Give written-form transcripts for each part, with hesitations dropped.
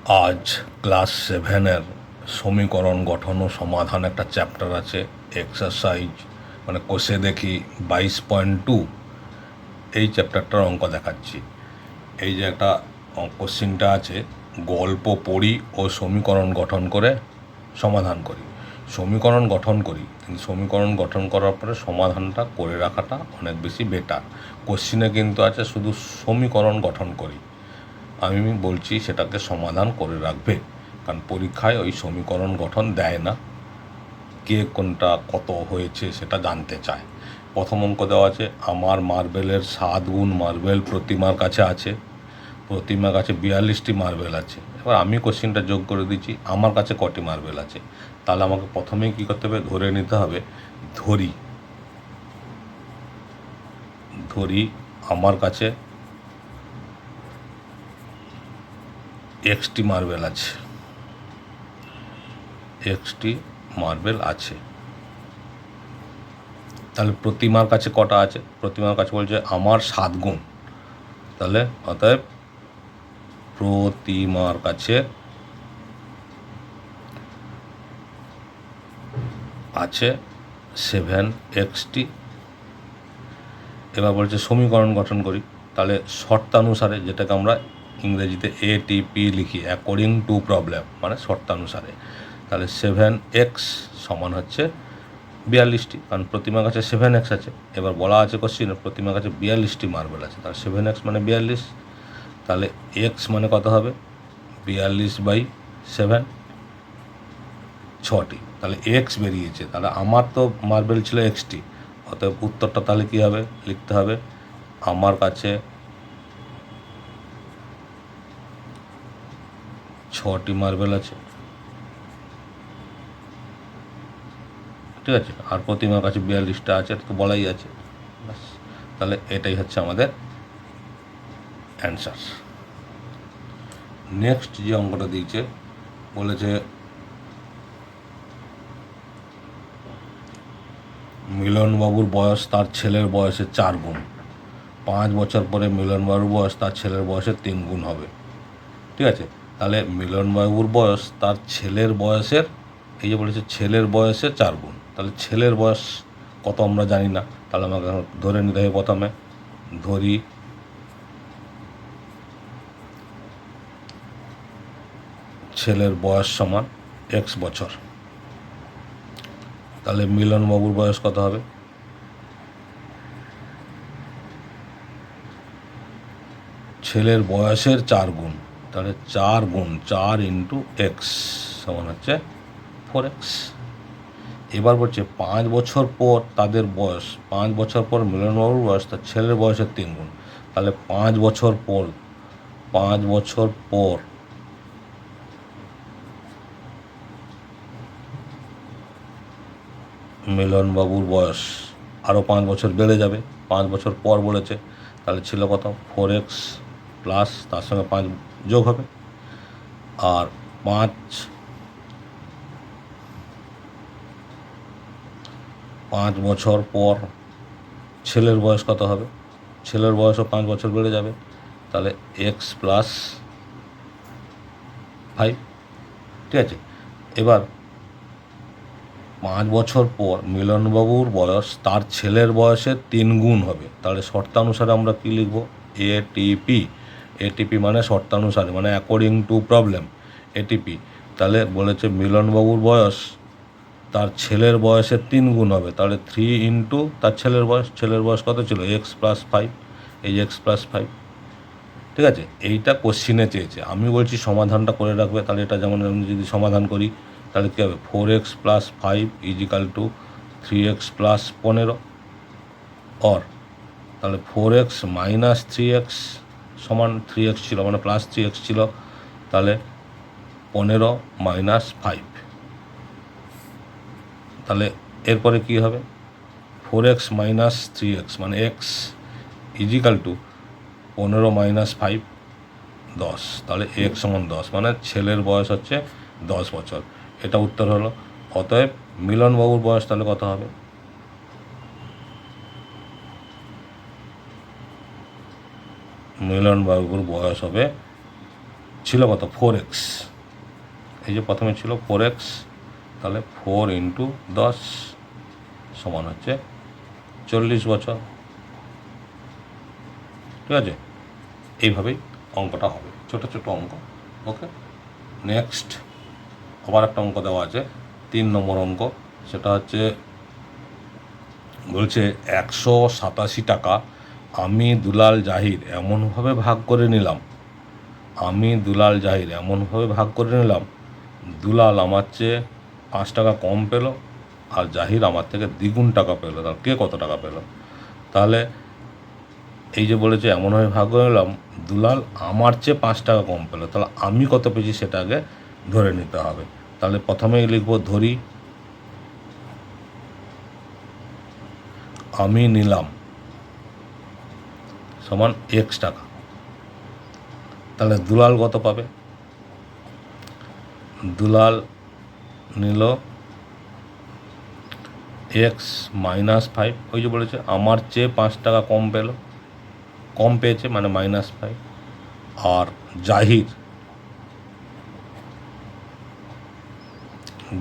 আজ ক্লাস 7-এর সমীকরণ গঠন ও সমাধান একটা চ্যাপ্টার আছে, এক্সারসাইজ মানে কোষে দেখি 22.2। এই চ্যাপ্টারটার অঙ্ক দেখাচ্ছি। এই যে একটা কোশ্চিনটা আছে, গল্প পড়ি ও সমীকরণ গঠন করে সমাধান করি। সমীকরণ গঠন করি, কিন্তু সমীকরণ গঠন করার পরে সমাধানটা করে রাখাটা অনেক বেশি বেটার। কোশ্চিনে কিন্তু আছে শুধু সমীকরণ গঠন করি, আমি বলছি সেটাকে সমাধান করে রাখবে, কারণ পরীক্ষায় ওই সমীকরণ গঠন দেয় না, কে কোনটা কত হয়েছে সেটা জানতে চায়। প্রথম অঙ্ক দেওয়া আছে, আমার মার্বেলের 7 গুণ মার্বেল প্রতিমার কাছে আছে। প্রতিমার কাছে 42টি মার্বেল আছে। এবার আমি কোশ্চিনটা যোগ করে দিচ্ছি, আমার কাছে কটি মার্বেল আছে। তাহলে আমাকে প্রথমেই কী করতে হবে, ধরে নিতে হবে, ধরি আমার কাছে এক্সটি মার্বেল আছে। তাহলে প্রতিমার কাছে কটা আছে, প্রতিমার কাছে বলছে আমার 7 গুণ। তাহলে অতএব প্রতিমার কাছে আছে 7xt। এবার বলছে সমীকরণ গঠন করি, তাহলে শর্তানুসারে, যেটাকে আমরা ইংরেজিতে ATP লিখি, অ্যাকর্ডিং টু প্রবলেম, মানে শর্তানুসারে। তাহলে 7x সমান হচ্ছে 42টি, কারণ প্রতিমার কাছে 7x আছে। এবার বলা আছে কোশ্চিনে প্রতিমার কাছে 42টি মার্বেল আছে, তাহলে 7x মানে 42। তাহলে x মানে কত হবে, 42/7, 6টি। তাহলে x বেরিয়েছে, তাহলে আমার তো মার্বেল ছিল xটি, অতএব উত্তরটা তাহলে কী হবে, লিখতে হবে আমার কাছে 6টি মার্বেল আছে, ঠিক আছে, আর প্রতিমার কাছে 42টা আছে, এটা তো বলাই আছে। তাহলে এটাই হচ্ছে আমাদের অ্যান্সার। নেক্সট যে অঙ্কটা দিয়েছে, বলেছে মিলনবাবুর বয়স তার ছেলের বয়সের 4 গুণ। 5 বছর পরে মিলনবাবুর বয়স তার ছেলের বয়সের 3 গুণ হবে, ঠিক আছে। তাহলে মিলনবাবুর বয়স তার ছেলের বয়সের, এই যে বলেছে ছেলের বয়সের 4 গুণ, তাহলে ছেলের বয়স কত আমরা জানি না। তাহলে আমাকে ধরে নিতে হবে, প্রথমে ধরি ছেলের বয়স সমান x বছর। তাহলে মিলনবাবুর বয়স কত হবে, ছেলের বয়সের 4 গুণ, তাহলে 4 গুণ 4 ইন্টু এক্স সমান হচ্ছে 4x। এবার বলছে 5 বছর পর তাদের বয়স, 5 বছর পর মিলনবাবুর বয়স তার ছেলের বয়সের 3 গুণ। তাহলে 5 বছর পর মিলনবাবুর বয়স আরও 5 বছর বেড়ে যাবে, 5 বছর পর বলেছে, তাহলে ছিল কত, 4x প্লাস তার সঙ্গে 5 যোগ হবে, আর 5 বছর পর ছেলের বয়স কত হবে, ছেলের বয়সও 5 বছর বেড়ে যাবে, তাহলে x প্লাস 5, ঠিক আছে। এবার 5 বছর পর মিলনবাবুর বয়স তার ছেলের বয়সের 3 গুণ হবে, তাহলে শর্তানুসারে আমরা কী লিখব, ATP মানে শর্তানুসারে, মানে অ্যাকর্ডিং টু প্রবলেম, ATP। তাহলে বলেছে মিলনবাবুর বয়স তার ছেলের বয়সের 3 গুণ হবে, তাহলে 3 ইন্টু তার ছেলের বয়স কত ছিল, x প্লাস 5, এই যে x প্লাস 5, ঠিক আছে। এইটা কোশ্চিনে চেয়েছে, আমি বলছি সমাধানটা করে রাখবে। তাহলে এটা যেমন আমি যদি সমাধান করি, তাহলে কী হবে, 4x plus 5 equal to 3x plus 15, or তাহলে 4x মাইনাস 3x সমান 3x ছিল, মানে প্লাস 3x ছিল, তাহলে 15 মাইনাস 5। তাহলে এরপরে কী হবে, 4x মাইনাস 3x মানে x ইজিক্যাল টু 15 মাইনাস 5, 10। তাহলে x সমান 10, মানে ছেলের বয়স হচ্ছে 10 বছর। এটা উত্তর হলো। অতএব মিলনবাবুর বয়স তাহলে কত হবে, মিলনবাবুর বয়স হবে ছিল কত 4x, এই যে প্রথমে ছিল 4x, তাহলে 4 × 10 সমান হচ্ছে 40 বছর। ঠিক আছে, এইভাবেই অঙ্কটা হবে, ছোটো ছোটো অঙ্ক। ওকে, নেক্সট আবার একটা অঙ্ক দেওয়া আছে 3 নম্বর অঙ্ক। সেটা হচ্ছে বলছে 187 টাকা আমি দুলাল জাহির এমনভাবে ভাগ করে নিলাম, দুলাল আমার চেয়ে 5 টাকা কম পেল আর জাহির আমার থেকে দ্বিগুণ টাকা পেল। তাহলে কে কত টাকা পেল? তাহলে এই যে বলেছে এমনভাবে ভাগ করে নিলাম, দুলাল আমার চেয়ে 5 টাকা কম পেল, তাহলে আমি কত পেয়েছি সেটা আগে ধরে নিতে হবে। তাহলে প্রথমেই লিখব ধরি আমি নিলাম সমান x টাকা। তাহলে দুলাল কত পাবে? দুলাল নিল x - 5, ওই যে বলেছে আমার চেয়ে 5 টাকা কম পেয়েছে মানে -5। আর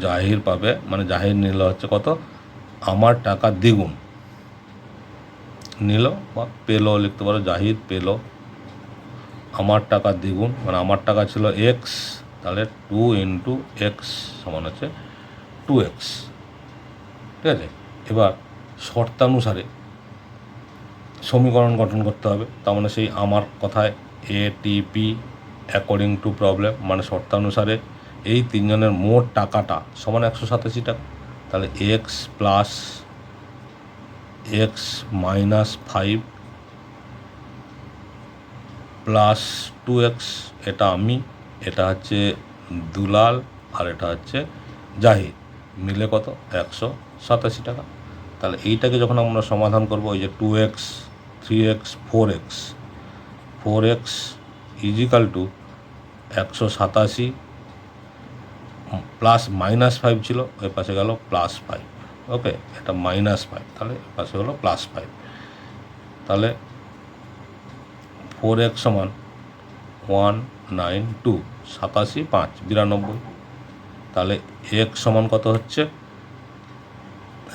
জাহির পাবে মানে জাহির নিল হচ্ছে কত, আমার টাকা দ্বিগুণ নিল বা পেল লিখতে পারো, জাহির পেল আমার টাকা দ্বিগুণ, মানে আমার টাকা ছিল x, তাহলে 2 × x সমান হচ্ছে 2x। ঠিক আছে, এবার শর্তানুসারে সমীকরণ গঠন করতে হবে। তার মানে সেই আমার কথায় ATP অ্যাকর্ডিং টু প্রবলেম, মানে শর্তানুসারে এই তিনজনের মোট টাকাটা সমান 187 টাকা। তাহলে x + x - 5 + 2x, এটা আমি, এটা হচ্ছে দুলাল আর এটা হচ্ছে জাহির, মিলে কত 187 টাকা। তাহলে এইটাকে যখন আমরা সমাধান করব, ওই যে 2x 3x 4x = 187 প্লাস -5 ছিল, ওই পাশে গেল +5। ওকে, এটা -5, তাহলে পাশে হলো +5। তাহলে 4x সমান 192, 87 5 92। তাহলে x সমান কত হচ্ছে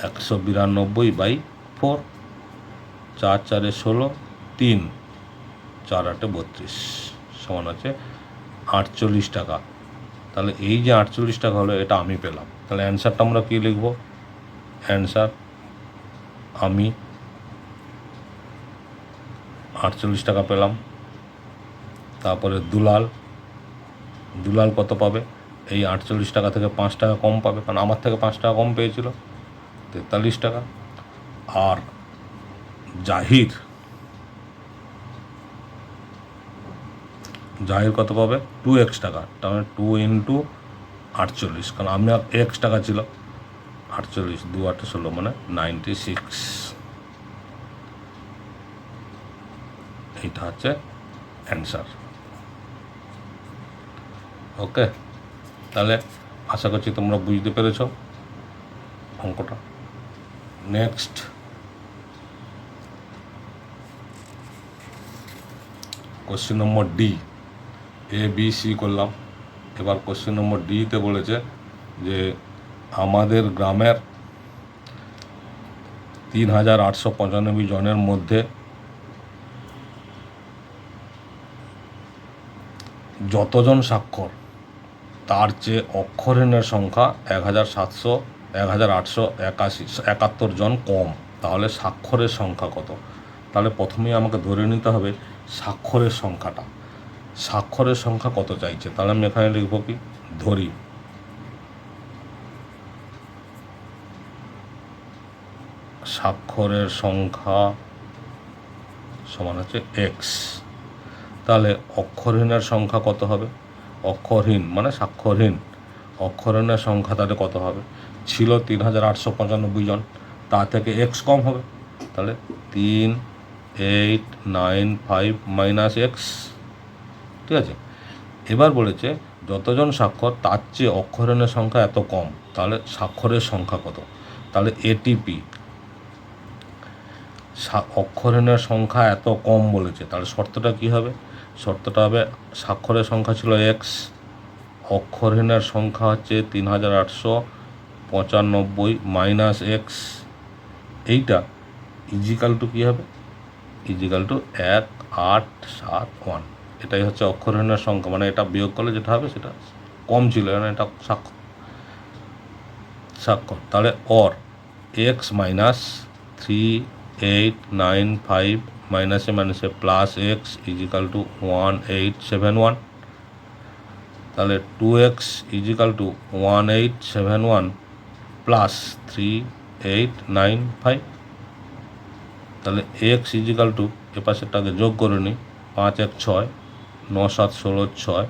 192/4, 4 × 4 = 16, 3 4 × 8 = 32 সমান হচ্ছে 48 টাকা। তাহলে এই যে 48 টাকা হলো, এটা আমি পেলাম। তাহলে অ্যান্সারটা আমরা কী লিখব? অ্যান্সার আমি 48 টাকা পেলাম। তারপরে দুলাল কত পাবে? এই 48 টাকা থেকে 5 টাকা কম পাবে, কারণ আমার থেকে 5 টাকা কম পেয়েছিল, 43 টাকা। আর জাহির কত পাবে? 2x টাকা, তার মানে 2 × 48, কারণ আমি x টাকা ছিল 48, 2 × 8 = 16 মানে 96। এইটা হচ্ছে অ্যান্সার। ওকে, তাহলে আশা করছি তোমরা বুঝতে পেরেছ অঙ্কটা। Next question number D, ABC করলাম। এবার কোশ্চেন নম্বর ডিতে বলেছে যে আমাদের গ্রামের 3895 জনের মধ্যে যতজন স্বাক্ষর তার চেয়ে অক্ষরহীনের সংখ্যা 1871 জন কম, তাহলে স্বাক্ষরের সংখ্যা কত? তাহলে প্রথমেই আমাকে ধরে নিতে হবে স্বাক্ষরের সংখ্যা কত চাইছে। তাহলে আমি এখানে লিখব কি, ধরি স্বাক্ষরের সংখ্যা সমান হচ্ছে x। তাহলে অক্ষরহীনের সংখ্যা কত হবে? অক্ষরহীন মানে স্বাক্ষরহীন, অক্ষরহীনের সংখ্যা তাহলে কত হবে? ছিল 3895 জন, তা থেকে x কম হবে, তাহলে 3895 - x। ঠিক আছে, এবার বলেছে যতজন স্বাক্ষর তার চেয়ে অক্ষরহীনের সংখ্যা এত কম, তাহলে স্বাক্ষরের সংখ্যা কত? তাহলে ATP অক্ষরহীনের সংখ্যা এত কম বলেছে, তাহলে শর্তটা কী হবে? শর্তটা হবে স্বাক্ষরের সংখ্যা ছিল এক্স, অক্ষরহীনের সংখ্যা হচ্ছে 3895 মাইনাস এক্স, এইটা ইজিক্যাল টু কী হবে, ইজিক্যাল টু 1871। এটাই হচ্ছে অক্ষরহীনের সংখ্যা, মানে এটা বিয়োগ করলে যেটা হবে সেটা কম ছিল, মানে এটা স্বাক্ষর। তাহলে অর এক্স মাইনাস 3895 মাইনাসে মাইনাসে প্লাস এক্স ইজিক্যাল টু 1871। তাহলে 2x ইজিক্যাল টু 1871 প্লাস 3895। তাহলে এক্স ইজিক্যাল টু এপাশেরটাকে যোগ করে নিই, 5 1 6, 9 7 16 6,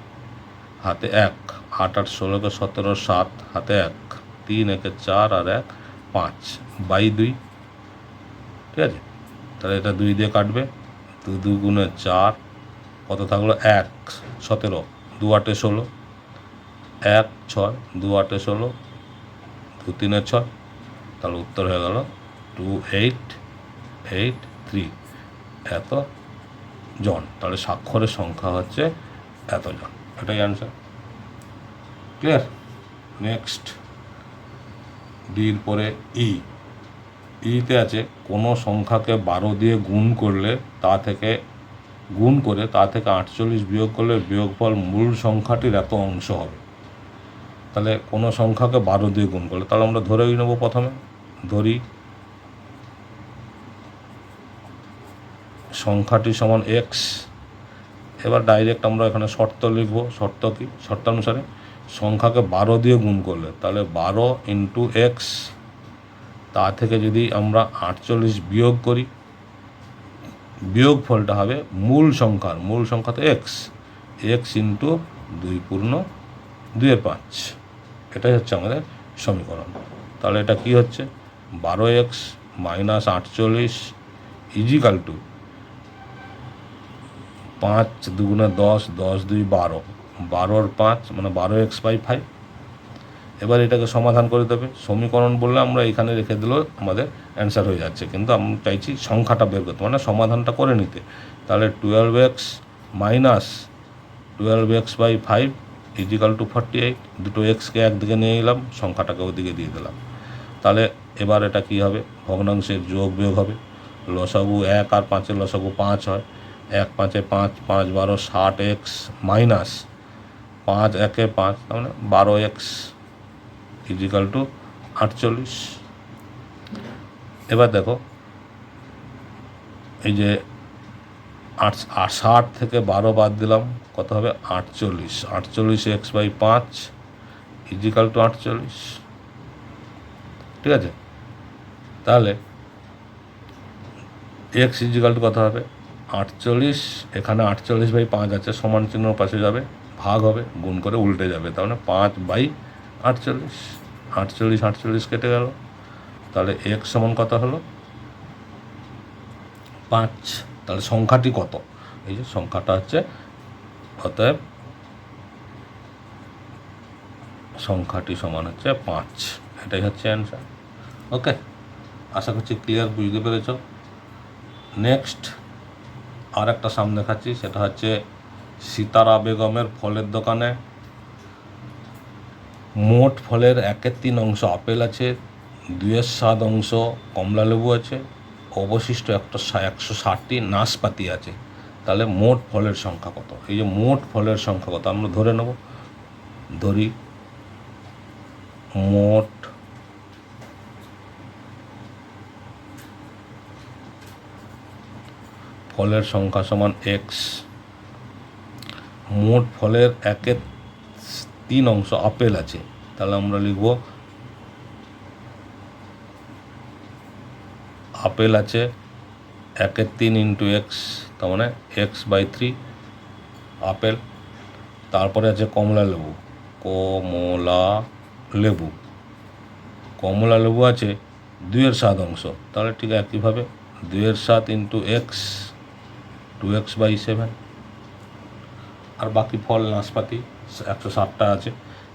হাতে 1, 8 8 16 17 7, হাতে 1, 3 1 4 আর 1 5 বাই 2। ঠিক আছে, তাহলে এটা 2 দিয়ে কাটবে, 2 2 গুণে 4, কত থাকলো 1 17, 2 8 16, 1 6, 2 8 16, 2 3 6, তাহলে উত্তর হয়ে গেল 2883 এত জন। তাহলে স্বাক্ষরের সংখ্যা হচ্ছে এতজন, এটাই অ্যান্সার। ক্লিয়ার? নেক্সট ডির পরে ইতে আছে কোনো সংখ্যাকে 12 দিয়ে গুণ করে তা থেকে 48 বিয়োগ করলে বিয়োগফল মূল সংখ্যাটির এত অংশ হবে। তাহলে কোনো সংখ্যাকে 12 দিয়ে গুণ করলে, তাহলে আমরা ধরেই নেব, প্রথমে ধরি সংখ্যাটি সমান এক্স। এবার ডাইরেক্ট আমরা এখানে শর্ত লিখব। শর্ত কি? শর্তানুসারে সংখ্যাকে 12 দিয়ে গুণ করলে, তাহলে 12 ইন্টু এক্স, তা থেকে যদি আমরা 48 বিয়োগ করি, বিয়োগ ফলটা হবে মূল সংখ্যা তো এক্স ইন্টু 2 পূর্ণ 2/5। এটাই হচ্ছে আমাদের সমীকরণ। তাহলে এটা কি হচ্ছে, 12x মাইনাস 48 ইজিক্যাল টু 5 2 10, 10 2 12, 12 5 মানে 12x/5। এবার এটাকে সমাধান করে দেবে। সমীকরণ বললে আমরা এখানে রেখে দিলেও আমাদের অ্যান্সার হয়ে যাচ্ছে, কিন্তু আমরা চাইছি সংখ্যাটা বের করতে, মানে সমাধানটা করে নিতে। তাহলে 12x minus 12x/5 is equal two 48। দুটো এক্সকে একদিকে নিয়ে এলাম, সংখ্যাটাকে ওদিকে দিয়ে দিলাম। তাহলে এবার এটা কি হবে, ভগ্নাংশের যোগ বিয়োগ হবে। লসাগু 1 আর 5 লসাগু 5 হয়। 1 5 5, 5 12 60x মাইনাস 5 1 5, তার মানে 12x ইজিক্যাল টু 48। এবার দেখো, এই যে 60 থেকে 12 বাদ দিলাম, কত হবে 48। 48x/5 is equal two 48। ঠিক আছে, তাহলে এক্স ইজিক্যাল টু কত হবে 48। এখানে 48/5 আছে, সমান চিহ্ন পাশে যাবে, ভাগ হবে, গুণ করে উল্টে যাবে, তার মানে 5/48। 48 48 কেটে গেল, তাহলে এক্স সমান কত হলো 5। তাহলে সংখ্যাটি কত, এই যে সংখ্যাটা হচ্ছে, অতএব সংখ্যাটি সমান হচ্ছে 5। এটাই হচ্ছে অ্যান্সার। ওকে, আশা করছি ক্লিয়ার, বুঝতে পেরেছ। নেক্সট আর একটা সাম দেখাচ্ছি, সেটা হচ্ছে সিতারা বেগমের ফলের দোকানে মোট ফলের 1/3 অংশ আপেল আছে, 2/7 অংশ কমলা লেবু আছে, অবশিষ্ট 160টি নাশপাতি আছে। তাহলে মোট ফলের সংখ্যা কত? এই যে মোট ফলের সংখ্যা কত আমরা ধরে নেব। ধরি মোট ফলের সংখ্যা সমান এক্স। মোট ফলের 1/3 অংশ আপেল আছে, তাহলে আমরা লিখব আপেল আছে 1/3 ইন্টু এক্স, তার মানে x/3 আপেল। তারপরে আছে কমলা লেবু, কমলা লেবু আছে 2/7 অংশ, তাহলে ঠিক একইভাবে 2/7 ইন্টু এক্স, 2x/7। আর বাকি ফল নাশপাতি 160টা আছে।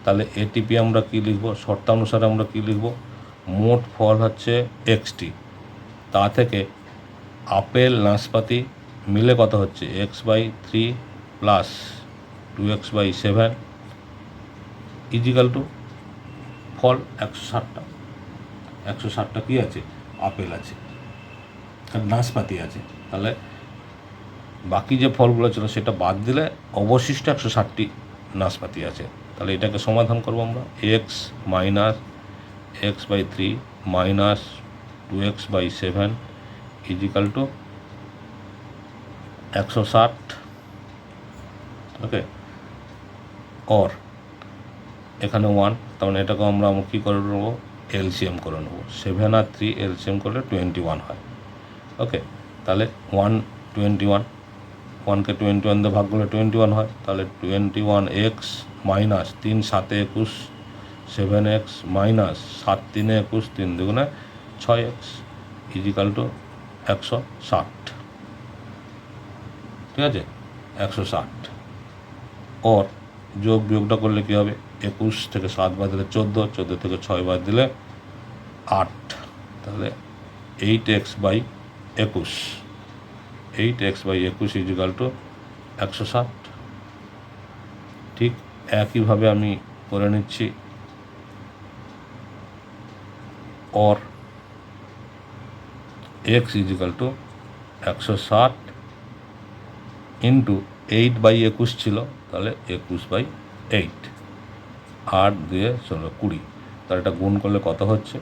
তাহলে এটিপি আমরা কি লিখব, শর্তানুসারে আমরা কি লিখব, মোট ফল হচ্ছে এক্সটি, তা থেকে আপেল নাশপাতি মিলে কত হচ্ছে x/3 plus 2x/7 is equal to ফল 160টা। 160টা কী আছে? আপেল আছে, আর নাশপাতি আছে। তাহলে বাকি যে ফলগুলো ছিল সেটা বাদ দিলে অবশিষ্ট 160টি নাশপাতি আছে। তাহলে এটাকে সমাধান করবো আমরা। X minus x/3 minus 2x/7 is equal to 160। Okay, or এখানে 1, তার মানে এটাকে আমরা কী করে নেবো? এলসিএম করে নেবো। 7 আর 3 এলসিএম করলে 21 হয়। ওকে, তাহলে 121, 1কে 21 দিয়ে ভাগ করলে 21 হয়। তাহলে 21x minus 3 7 21, 7x minus 7 3 21, 3 2 6x is equal to 160। ঠিক আছে, 160। ওর যোগ বিয়োগটা করলে কী হবে? 21 থেকে 7 বাদ দিলে 14, 14 থেকে 6 বাদ দিলে 8। তাহলে 8x/21, 8x/21 ইজিক্যাল টু 160। ঠিক একইভাবে আমি করে নিচ্ছি or x equal to 160 into 8/21 ছিল, তাহলে 21/8, 8 দিয়ে 20। তাহলে এটা গুণ করলে কত হচ্ছে?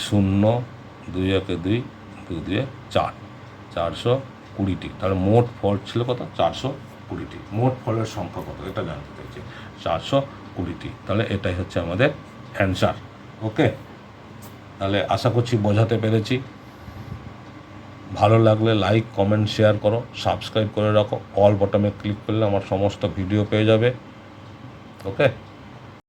0 2 1 2, 2 2 4, 420টি। তাহলে মোট ফল ছিল কত? 420টি। মোট ফলের সংখ্যা কত এটা জানতে চাইছে, 420টি। তাহলে এটাই হচ্ছে আমাদের অ্যান্সার। ওকে, তাহলে আশা করছি বোঝাতে পেরেছি। ভালো লাগলে লাইক কমেন্ট শেয়ার করো, সাবস্ক্রাইব করে রাখো। অল বটমে ক্লিক করলে আমার সমস্ত ভিডিও পেয়ে যাবে। ওকে।